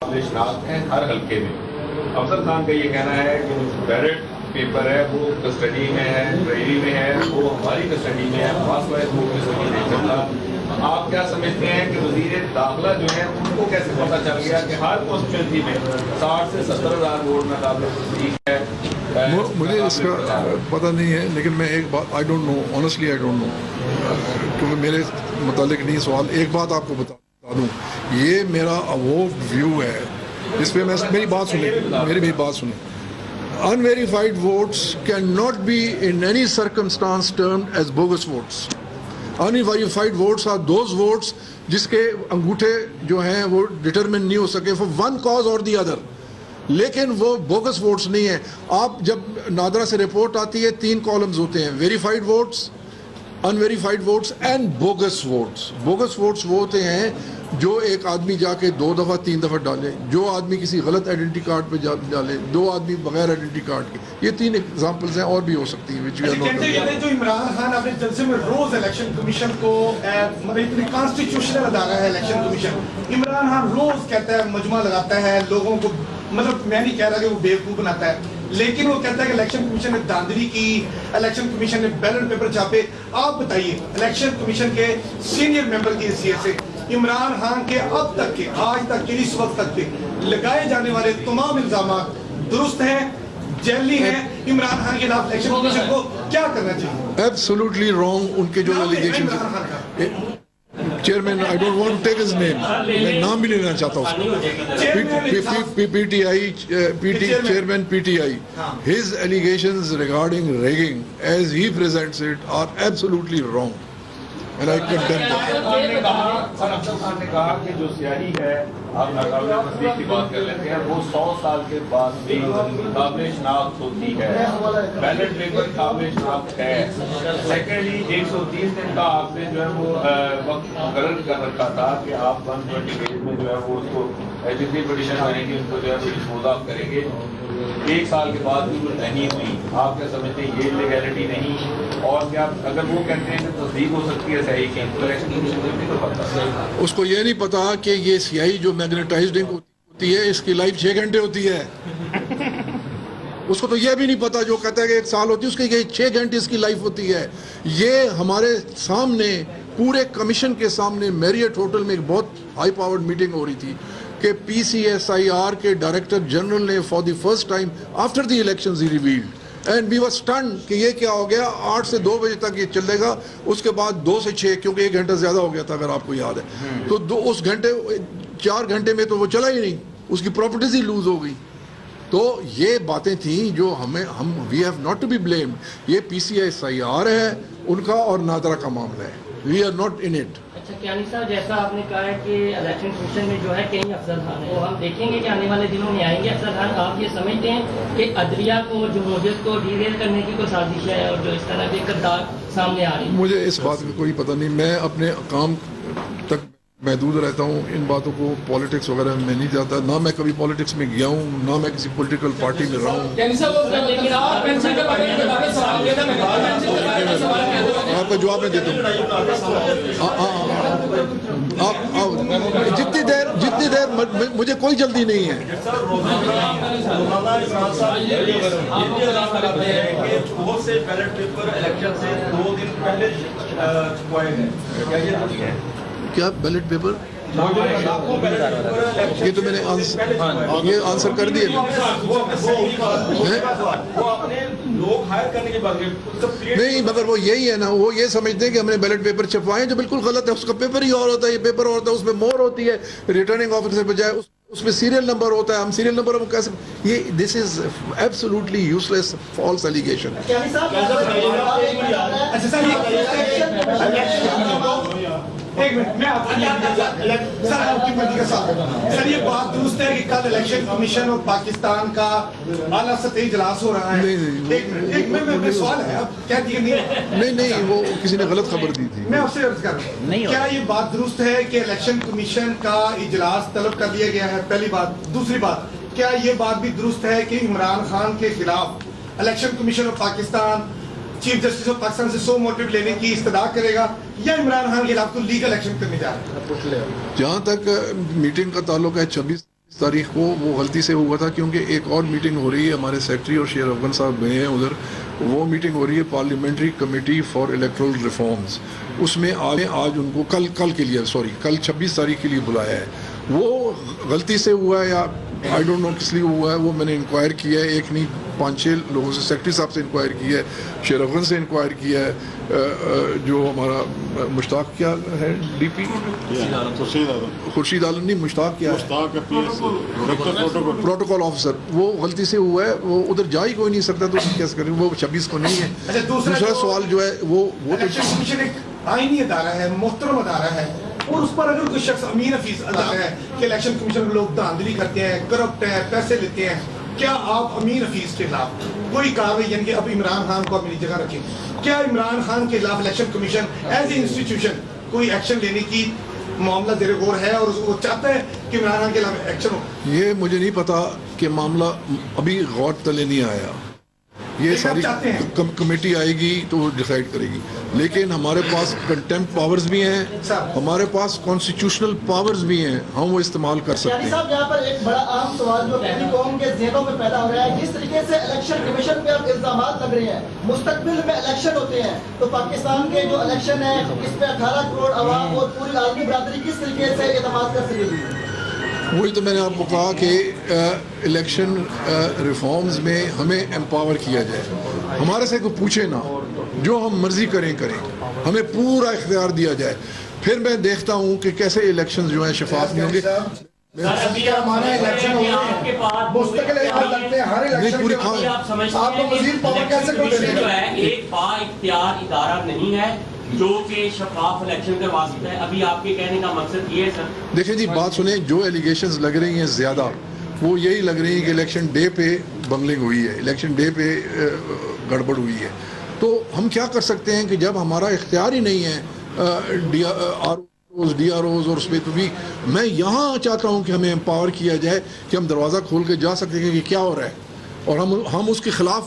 شناخت ہیں ہر حلقے میں. افضل خان کا یہ کہنا ہے کہ جو بیلٹ پیپر ہے وہ کسٹڈی میں ہے, ٹریری میں ہے, وہ ہماری کسٹڈی میں ہے, خاص وائز وہ کسٹڈی نہیں چلتا. آپ کیا سمجھتے ہیں کہ وزیر داخلہ جو ہے ان کو کیسے پتہ چل گیا کہ ہر کانسٹیچوئنسی میں 60 سے 70,000 ووٹ میں قابل تصدیق ہے؟ مجھے اس کا پتہ نہیں ہے, لیکن میں ایک بات I don't know, honestly I don't know, کیونکہ میرے متعلق نہیں سوال. ایک بات آپ کو بتا دوں, یہ میرا وہ ویو ہے جس پہ میری بات سنیں. Unverified votes cannot be in any circumstance termed as bogus votes. Unverified votes are those votes جس کے انگوٹھے جو ہیں وہ ڈٹرمن نہیں ہو سکے for one cause or the other. لیکن وہ بوگس ووٹس نہیں ہیں. آپ جب نادرا سے رپورٹ آتی ہے 3 کالمز ہوتے ہیں, verified votes, unverified votes and bogus votes. Bogus votes وہ ہوتے ہیں جو ایک آدمی جا کے 2 دفعہ 3 دفعہ ڈالے, جو آدمی کسی غلط آئیڈینٹی کارڈ پہ ڈالے, 2 آدمی بغیر آئیڈینٹی کارڈ کے. یہ 3 ایگزامپلز ہیں, اور بھی ہو سکتی ہیں. جو عمران خان اپنے جلسے میں روز الیکشن کمیشن کو مطلب اتنی کانسٹیٹیوشنل ادارہ ہے الیکشن کمیشن, عمران خان روز کہتا ہے, مجمع لگاتا ہے لوگوں کو, مطلب میں نہیں کہہ رہا کہ وہ بیوقوف بناتا ہے, لیکن وہ کہتا ہے کہ الیکشن کمیشن نے دھاندلی کی, الیکشن کمیشن نے بیلٹ پیپر چھاپے. آپ بتائیے الیکشن کمیشن کے سینئر ممبر کی حیثیت سے عمران خان کے اب تک کے, آج تک کے, اس وقت تک کے لگائے جانے والے تمام الزامات درست ہیں, جعلی ہیں؟ عمران خان کے خلاف الیکشن کمیشن کو کیا کرنا چاہیے؟ Absolutely wrong. ان کے جو allegation, chairman I don't want to take his name, میں نام بھی نہیں لینا چاہتا اس کو, P T I chairman P T I, his allegations regarding rigging as he presents it are absolutely wrong and I condemn them. افضل خان نے کہا کہ جو سیاہی ہے, آپ ناقابل تصدیق کی بات کر لیتے ہیں, وہ 100 سال کے بعد بھی قابل شناخت ہوتی ہے. بیلٹ پیپر قابل شناخت ہے. سیکنڈلی 130 دن کا آپ نے جو ہے وہ وقت مقرر کر رکھا تھا کہ آپ 120 ڈیز میں جو ہے وہ اس کو جتنی پٹیشن بنے گی ان کو جو ہے وہ ڈسپوز آف کریں گے. 1 سال کے بعد بھی وہ نہیں ہوئی. آپ کیا سمجھتے ہیں یہ لیگیلٹی نہیں؟ اور کیا اگر وہ کہتے ہیں کہ تصدیق ہو سکتی ہے صحیح کی, تو الیکشن کمیشن کو نہیں پتا, اس کو یہ نہیں پتا کہ یہ سیاہی جو میگنیٹائزڈ ہوتی ہے اس کی لائف 6 گھنٹے ہوتی ہے. اس کو تو یہ بھی نہیں پتا, جو کہتا ہے کہ 1 سال ہوتی ہے, اس کی یہ 6 گھنٹے اس کی لائف ہوتی ہے. یہ ہمارے سامنے, پورے کمیشن کے سامنے, میریٹ ہوٹل میں ایک بہت ہائی پاورڈ میٹنگ ہو رہی تھی کہ P C S I R کے ڈائریکٹر جنرل نے for the first time after the elections he revealed and we were stunned کہ یہ کیا ہو گیا. 8 سے 2 بجے تک یہ چلے گا, اس کے بعد 2 سے 6, کیونکہ 1 گھنٹہ زیادہ ہو گیا تھا اگر آپ کو یاد ہے, تو اس گھنٹے 4 گھنٹے میں تو وہ چلا ہی نہیں, اس کی پراپرٹیز ہی لوز ہو گئی. تو یہ باتیں تھیں جو ہم we have not to be blamed. یہ P C S I are ہے ان کا اور نادرا کا معاملہ ہے, we are not in it. اچھا کیانی صاحب, جیسا آپ نے کہا ہے کہ الیکشن کمیشن میں جو ہے کئی افسر خان ہیں, وہ ہم دیکھیں گے کہ آنے والے دنوں میں آئیں گے افسر خان. آپ یہ سمجھتے ہیں کہ عدلیہ کو, جمہوریت کو ڈیریل کرنے کی کوئی سازش ہے, اور جو اس طرح کے کردار سامنے آ رہی ہے؟ مجھے اس بات کا کوئی پتہ نہیں. میں اپنے کام تک محدود رہتا ہوں, ان باتوں کو پالیٹکس وغیرہ میں نہیں جاتا. نہ میں کبھی پالیٹکس میں گیا ہوں, نہ میں کسی پولیٹیکل پارٹی میں رہا ہوں. آپ کا جواب میں دیتا ہوں. جتنی دیر مجھے کوئی جلدی نہیں ہے. کیا بیلٹ پیپر؟ یہ تو میں نے آنسر کر دیا. نہیں, مگر وہ یہی ہے نا, وہ یہ سمجھتے ہیں کہ ہم نے بیلٹ پیپر چھپوائے, جو بالکل غلط ہے. اس کا پیپر ہی اور ہوتا ہے, یہ پیپر اور ہوتا ہے, اس میں مور ہوتی ہے ریٹرننگ آفیسر بجائے, اس میں سیریل نمبر ہوتا ہے. ہم سیریل نمبر ہم کیسے, یہ this is absolutely useless false allegation. Sir یہ بات درست ہے کہ کل الیکشن کمیشن اور پاکستان کا اعلیٰ سطحی اجلاس ہو رہا ہے؟ میں سوال ہے, اب کیا نہیں, وہ کسی نے غلط خبر دی تھی. میں آپ سے عرض کر رہا ہوں, کیا یہ بات درست ہے کہ الیکشن کمیشن کا اجلاس طلب کر لیا گیا ہے؟ پہلی بات. دوسری بات, کیا یہ بات بھی درست ہے کہ عمران خان کے خلاف الیکشن کمیشن اور Pakistan chief justice of Pakistan سے سو موٹو لینے کی استدعا کرے گا, یا عمران خان کے خلاف تو لیگل ایکشن کرنے جا رہے ہیں؟ جہاں تک میٹنگ کا تعلق ہے 26 तारीख को वो गलती से हुआ था, क्योंकि एक और मीटिंग हो रही है, हमारे सेक्रेटरी और शेर अफगन साहब गए हैं उधर, वो मीटिंग हो रही है parliamentary committee for electoral reforms, उसमें आज उनको कल के लिए कल 26 तारीख के लिए बुलाया है। वो गलती से हुआ है या आई डोंट नो किस लिए हुआ है, वो मैंने इंक्वायर किया है, एक नहीं 5-6 लोगों से, सेक्रेटरी साहब से इंक्वायर किया है, शेर अफगन से इंक्वायर किया है, जो हमारा मुश्ताक क्या है डीपी खुर्शीद आलम नहीं मुश्ताक क्या है प्रोटोकॉल ऑफिसर, वो गलती से हुआ है, वो उधर जा ही कोई नहीं सकता, तो कैसे करें, वो 26 को नहीं है। अच्छा, दूसरा सवाल जो है वो इलेक्शन कमीशन एक आईनी अदारा है, मोहतरम अदारा है, और उस पर अगर कोई शख्स अमीन हफीज अदारा है कि इलेक्शन कमीशन में लोग धांधली करते हैं, करप्ट हैं, पैसे लेते हैं, क्या आप अमीन हफीज के खिलाफ कोई कार्रवाई, यानी कि अब इमरान खान को अपनी जगह रखें, क्या इमरान खान के खिलाफ election commission as a institution कोई एक्शन लेने की मामला ज़ेर गौर है और वो चाहता है कि इमरान खान के खिलाफ एक्शन हो? ये मुझे नहीं पता कि मामला अभी गौर तले नहीं आया, ये सारी कमेटी आएगी तो वो डिसाइड करेगी, लेकिन हमारे पास कंटेम्प्ट पावर्स भी हैं, हमारे पास कॉन्स्टिट्यूशनल पावर्स भी हैं, हम वो इस्तेमाल कर सकते हैं। साहब, यहाँ पर एक बड़ा आम सवाल जो पूरी कौम के ज़हनों में पैदा हो रहा है, जिस तरीके से इलेक्शन कमीशन पे अब इल्जाम लग रहे हैं, मुस्तकबिल में इलेक्शन होते हैं, तो पाकिस्तान के जो इलेक्शन है इस पे 18 करोड़ अवाम और पूरी आलमी बरादरी किस तरीके से एतमाद कर सकेगी? वही तो मैंने आपको कहा कि इलेक्शन रिफॉर्म्स में हमें एम्पावर किया जाए, हमारे से कोई पूछे ना, जो हम मर्जी करें, हमें पूरा इख्तियार दिया जाए, फिर मैं देखता हूँ कि कैसे इलेक्शन जो हैं शफाफ नहीं होंगे। नहीं है जो कि शफाफ इलेक्शन करवा सकता है, अभी आपके कहने का मकसद ये है सर? देखिए जी, बात सुने, जो एलिगेशंस लग रही हैं ज़्यादा, वो यही लग रही है कि इलेक्शन डे पे बंगलिंग हुई है, इलेक्शन डे पे गड़बड़ हुई है, तो हम क्या कर सकते हैं कि जब हमारा इख्तियार ही नहीं है DROs और उसमें, तो भी मैं यहाँ चाहता हूँ कि हमें एम्पावर किया जाए कि हम दरवाज़ा खोल के जा सकते हैं कि क्या हो रहा है, और हम उसके खिलाफ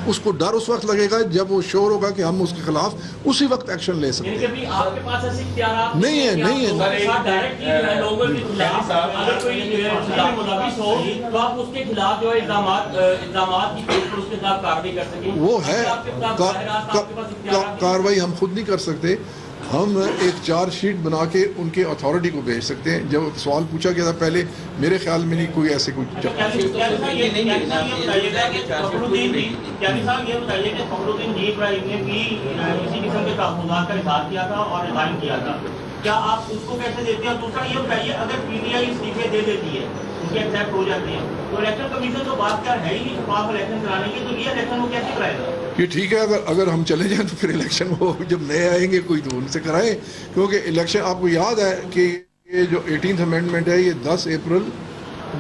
उसको डर उस वक्त लगेगा जब वो श्योर होगा कि हम उसके खिलाफ उसी वक्त एक्शन ले सकते हैं। आपके पास ऐसे इख्तियार नहीं है अगर कोई मुलविस हो तो आप उसके खिलाफ जो है इल्जामात की उसके खिलाफ कार्रवाई कर सकें, वो है कार्रवाई हम खुद नहीं कर सकते, हम एक चार्जशीट बना के उनके अथॉरिटी को भेज सकते हैं। जब सवाल पूछा गया था पहले, मेरे ख्याल में नहीं कोई ऐसे कुछ ये बताइए कि फखरुद्दीन जी इब्राहिम ने भी इसी किस्म के तहफ़्फ़ुज़ात का इज़हार किया था और रिज़ाइन किया था, क्या आप उसको कैसे देते हैं? दूसरा ये बताइए, अगर PTI इस्तीफे दे देती है, उनके एक्सेप्ट हो जाते हैं, तो इलेक्शन कमीशन तो बात कर है ही नहीं शफाफ इलेक्शन कराने की, तो ये इलेक्शन वो कैसे कराएगा? ये ठीक है, अगर हम चले जाएं तो फिर इलेक्शन वो जब नए आएंगे कोई तो उनसे कराएं, क्योंकि इलेक्शन, आपको याद है कि ये जो 18th अमेंडमेंट है, ये 10 अप्रैल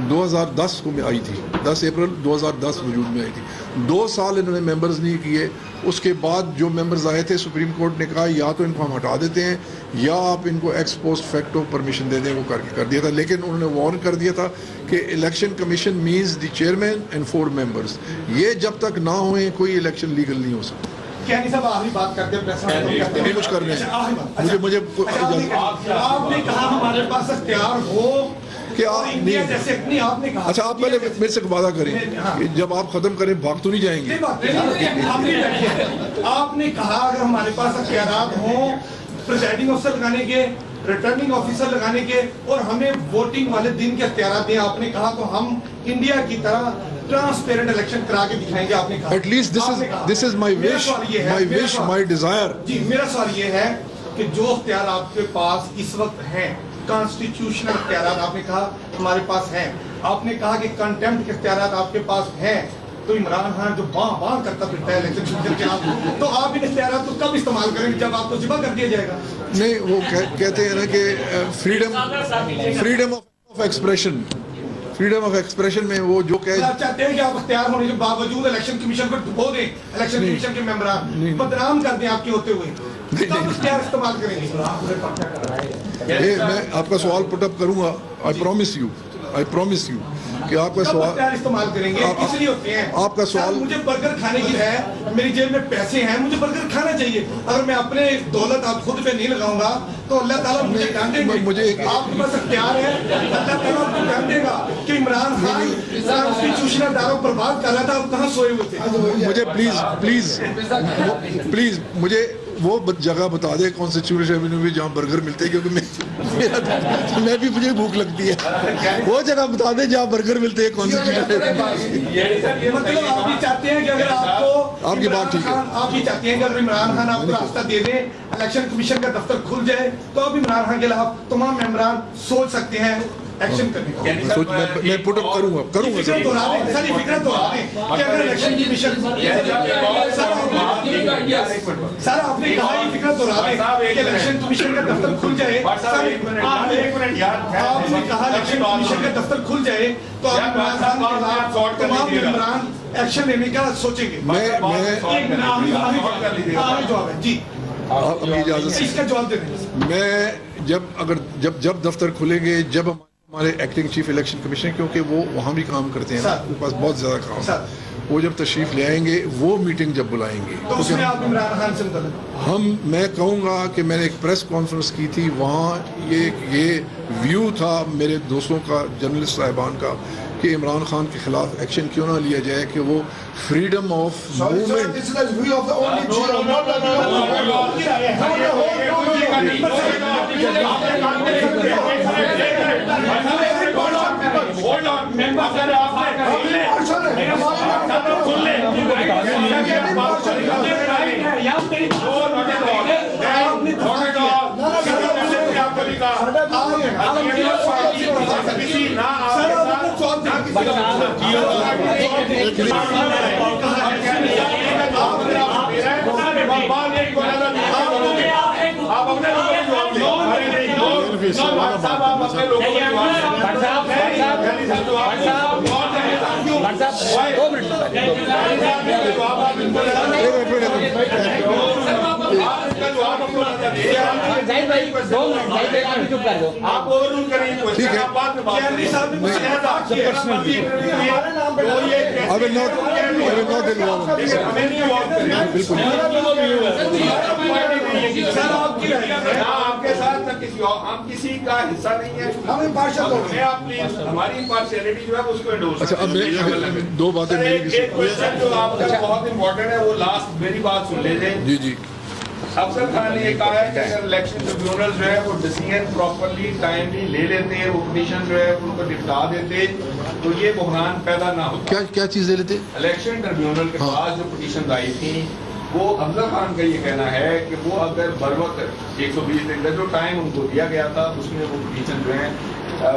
2010 को में आई थी, 10 अप्रैल 2010 वजूद में आई थी। 2 साल इन्होंने मेंबर्स नहीं किए, उसके बाद जो मेंबर्स आए थे सुप्रीम कोर्ट ने कहा या तो इनको हम हटा देते हैं या आप इनको एक्स पोस्ट फैक्टो परमिशन दे दें, वो करके कर दिया था, लेकिन उन्होंने वार्न कर दिया था कि election commission means the chairman and 4 members, ये जब तक ना होए कोई इलेक्शन लीगल नहीं हो सकता। क्या नहीं साहब, आखिरी बात करते हैं, नहीं कुछ करने मुझे आपने कहा हमारे पास इख्तियार हो कि इंडिया जैसे अपनी, आपने कहा, अच्छा आप पहले मेरे से वादा करें कि जब आप खत्म करें भाग तो नहीं जाएंगे। आपने कहा अगर हमारे पास इख्तियारात हों प्रिजाइडिंग ऑफिसर लगाने के, रिटर्निंग ऑफिसर लगाने के, और हमें वोटिंग वाले दिन के इख्तियारात दें, आपने कहा तो हम इंडिया की तरह ट्रांसपेरेंट इलेक्शन करा के दिखाएंगे, आपने कहा। At least this is my wish my desire. जी, मेरा सवाल ये है कि जो इख्तियार आपके पास इस वक्त हैं, कॉन्स्टिट्यूशनल इख्तियार आपने कहा हमारे पास हैं, आपने कहा कि कंटेम्प्ट के इख्तियार आपके पास हैं, तो इमरान खान जो बां करता फिरता है इलेक्शन कमीशन के खिलाफ, तो आप इन इख्तियार को कब इस्तेमाल करेंगे? जब आपको जिबा कर दिया जाएगा? नहीं, वो कहते हैं ना कि फ्रीडम ऑफ एक्सप्रेशन में वो जो कहे, आप चाहते हैं कि आप इख्तियार होने के बावजूद इलेक्शन कमीशन को डुबो दें, इलेक्शन कमीशन के मेंबरान बदनाम कर दें आपके होते हुए, कब इख्तियार इस्तेमाल करेंगे? मैं आपका सवाल पुटअप करूंगा, I promise you. I promise you कि आपका सवाल हथियार इस्तेमाल करेंगे, इसलिए होते हैं। आपका सवाल- सर, मुझे बर्गर खाने की है, मेरी जेब में पैसे हैं, मुझे बर्गर खाना चाहिए। अगर मैं अपने दौलत आप खुद पे नहीं लगाऊंगा तो अल्लाह ताला मुझे डांटेंगे। मुझे एक- आपके पास अख्तियार है, अल्लाह ताला आपको डांटेगा कि इमरान खान कॉन्स्टिट्यूशनल दारों पर बात कर रहा था, आप कहाँ सोए हुए थे? मुझे प्लीज मुझे वो जगह बता दे कॉन्स्टिट्यूशन एवेन्यू में जहाँ बर्गर मिलते हैं, क्योंकि मैं भी मुझे भूख लगती है। वो जगह बता दे जहाँ बर्गर मिलते हैं कॉन्स्टिट्यूशन। मतलब आप भी चाहते हैं कि अगर आपको आपकी बात ठीक है। आप भी चाहते हैं कि अगर इमरान खान आपको रास्ता दे दे, इलेक्शन कमीशन का दफ्तर खुल जाए, तो आप इमरान खान के खिलाफ तमाम मेंबरान सोच सकते हैं एक्शन करने का। मैं पुट अप करूंगा फिक्र दोहरा दें, सर, ये फिक्र दोहरा दें कि अगर इलेक्शन कमीशन सर आपने कहा ये फिक्र दोहरा दें कि इलेक्शन कमीशन का दफ्तर खुल जाए। आपने कहा इलेक्शन कमीशन का दफ्तर खुल जाए तो आप इमरान खान के खिलाफ तमाम मेंबरान एक्शन लेने का सोचेंगे। जवाब है जी, अपनी इजाजत से इसका जवाब दे दें। मैं जब दफ्तर खुलेंगे, जब हमारे एक्टिंग चीफ इलेक्शन कमीशन, क्योंकि वो वहाँ भी काम करते हैं ना, उनके पास बहुत ज़्यादा काम है, वो जब तशरीफ ले आएंगे, वो मीटिंग जब बुलाएंगे तो उसमें आप इमरान खान से मुतल्लिक़ मैं कहूँगा कि मैंने एक प्रेस कॉन्फ्रेंस की थी, वहाँ ये व्यू था मेरे दोस्तों का, जर्नलिस्ट साहिबान का, कि इमरान खान के खिलाफ एक्शन क्यों ना लिया जाए, कि वो फ्रीडम ऑफ मूवमेंट आप ओवररूल करेंगे, ठीक है। I will not involve in this. बिल्कुल आपके साथ न किसी और, हम किसी का हिस्सा नहीं है। हमारी इम्पार्शियलिटी जो है उसको एंडोर्स। अच्छा, अब मैं दो बातें मेरी एक क्वेश्चन जो आपका बहुत इंपॉर्टेंट है, वो लास्ट मेरी बात सुन लीजिए। जी अफसर खान ने ये कहा है कि अगर इलेक्शन ट्रिब्यूनल जो है वो डिसीजन प्रॉपरली टाइमली ले लेते हैं, वो पिटीशन जो है उनको निपटा देते, तो ये बहरान पैदा ना होता। क्या चीज़ ले लेते? इलेक्शन ट्रिब्यूनल के पास जो पिटीशन आई थी, वो अफजल खान का ये कहना है कि वो अगर बर वक्त 120 दिन का जो टाइम उनको दिया गया था, उसमें वो पिटीशन जो है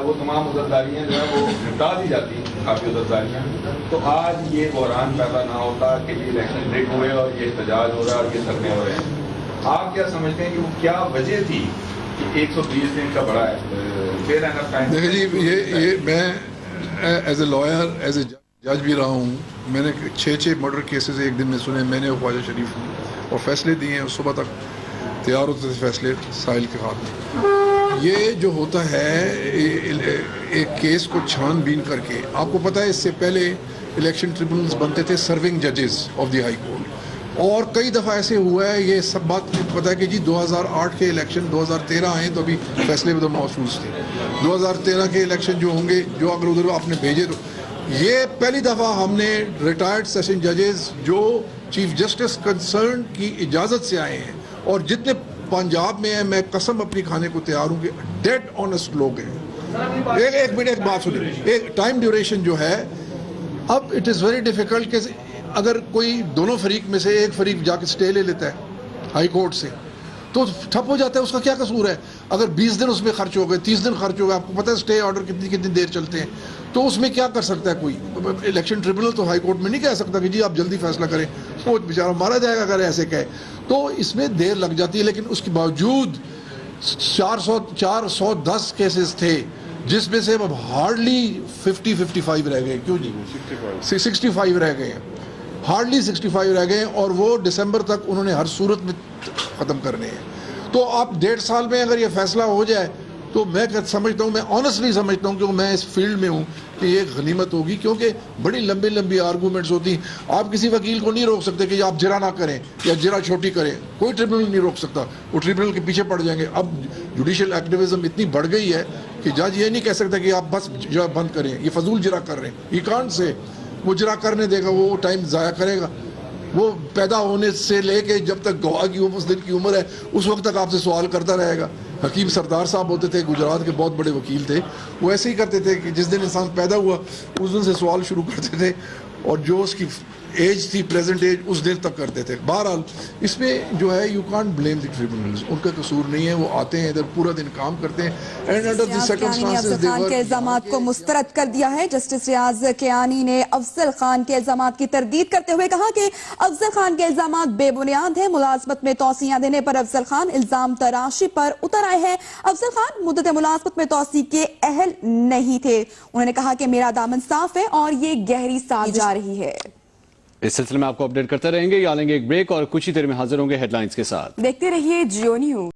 वो तमाम उधरदारियाँ जो है वो निपटा दी जाती, काफ़ी उधरदारियाँ, तो आज ये बहरान पैदा ना होता कि ये इलेक्शन रिग हुए और ये एहतजाज हो रहा है और ये धरने हो रहे हैं। आप क्या समझते हैं कि वो क्या वजह थी कि 120 दिन का बड़ा फेयर एनफ टाइम? देखिए जी, ये मैं as a lawyer, as a जज भी रहा हूँ। मैंने 6 मर्डर केसेस एक दिन में सुने, मैंने ख्वाजा शरीफ हूँ, और फैसले दिए हैं। सुबह तक तैयार होते थे फैसले साहिल के हाथ में। ये जो होता है एक केस को छानबीन करके, आपको पता है इससे पहले इलेक्शन ट्रिब्यूनल्स बनते थे सर्विंग जजेस ऑफ द हाई कोर्ट, और कई दफ़ा ऐसे हुआ है, ये सब बात पता है कि जी 2008 के इलेक्शन 2013 आए तो अभी फैसले में तो महसूस थे। 2013 के इलेक्शन जो होंगे, जो अगर उधर आपने भेजे, तो ये पहली दफ़ा हमने रिटायर्ड सेशन जजेस जो चीफ जस्टिस कंसर्न की इजाज़त से आए हैं, और जितने पंजाब में हैं, मैं कसम अपनी खाने को तैयार हूँ कि डेड ऑनेस्ट लोग हैं। एक मिनट, एक बात सुनिए, एक टाइम ड्यूरेशन जो है, अब इट इज़ वेरी डिफ़िकल्ट कि अगर कोई दोनों फरीक में से एक फरीक जाके स्टे ले लेता है हाई कोर्ट से, तो ठप हो जाता है। उसका क्या कसूर है? अगर 20 दिन उसमें खर्च हो गए, 30 दिन खर्च हो गए, आपको पता है स्टे ऑर्डर कितनी देर चलते हैं, तो उसमें क्या कर सकता है कोई? इलेक्शन ट्रिब्यूनल तो हाई कोर्ट में नहीं कह सकता कि जी आप जल्दी फैसला करें, वो बेचारा मारा जाएगा अगर ऐसे कहे, तो इसमें देर लग जाती है। लेकिन उसके बावजूद 410 केसेस थे, जिसमें से अब हार्डली 50-55 रह गए। क्यों जी? 65 रह गए हैं, हार्डली 65 रह गए, और वो दिसंबर तक उन्होंने हर सूरत में ख़त्म करने हैं। तो आप 1.5 साल में अगर ये फैसला हो जाए تو میں سمجھتا ہوں, میں آنیسٹلی سمجھتا ہوں کہ میں اس فیلڈ میں ہوں کہ یہ غنیمت ہوگی, کیونکہ بڑی لمبی آرگومنٹس ہوتی ہیں. آپ کسی وکیل کو نہیں روک سکتے کہ آپ جرا نہ کریں یا جرا چھوٹی کریں, کوئی ٹریبونل نہیں روک سکتا, وہ ٹریبونل کے پیچھے پڑ جائیں گے. اب جوڈیشل ایکٹیویزم اتنی بڑھ گئی ہے کہ جج یہ نہیں کہہ سکتا کہ آپ بس جرا بند کریں, یہ فضول جرا کر رہے ہیں, یہ کانٹ سے وہ جرا کرنے دے گا, وہ ٹائم ضائع کرے گا. وہ پیدا ہونے سے لے کے جب تک گواہ کی اس دن کی عمر ہے اس وقت تک آپ سے سوال کرتا رہے گا. حکیم سردار صاحب ہوتے تھے, گجرات کے بہت بڑے وکیل تھے, وہ ایسے ہی کرتے تھے کہ جس دن انسان پیدا ہوا اس دن سے سوال شروع کرتے تھے, اور جو اس کی ایج تھی پریزنٹ ایج اس دن تک کرتے تھے. بہرحال اس میں جو ہے you can't blame the tribunals, ان کا قصور نہیں ہے, وہ آتے ہیں ادھر پورا دن کام کرتے ہیں. اینڈ انڈر دی افضل خان کے الزامات کو مسترد کر دیا ہے. جسٹس ریاض کیانی نے افضل خان کے الزامات کی تردید کرتے ہوئے کہا کہ افضل خان کے الزامات بے بنیاد ہیں. ملازمت میں توسیعیں دینے پر افضل خان الزام تراشی پر اتر آئے ہیں. افضل خان مدت ملازمت میں توسیع کے اہل نہیں تھے. انہوں نے کہا کہ میرا دامن صاف ہے اور یہ گہری ساتھ جا رہی ہے. اس سلسلے میں آپ کو اپڈیٹ کرتے رہیں گے. یا لیں گے ایک بریک اور کچھ ہی دیر میں حاضر ہوں گے ہیڈ لائنز کے ساتھ. دیکھتے رہیے جیو نیوز.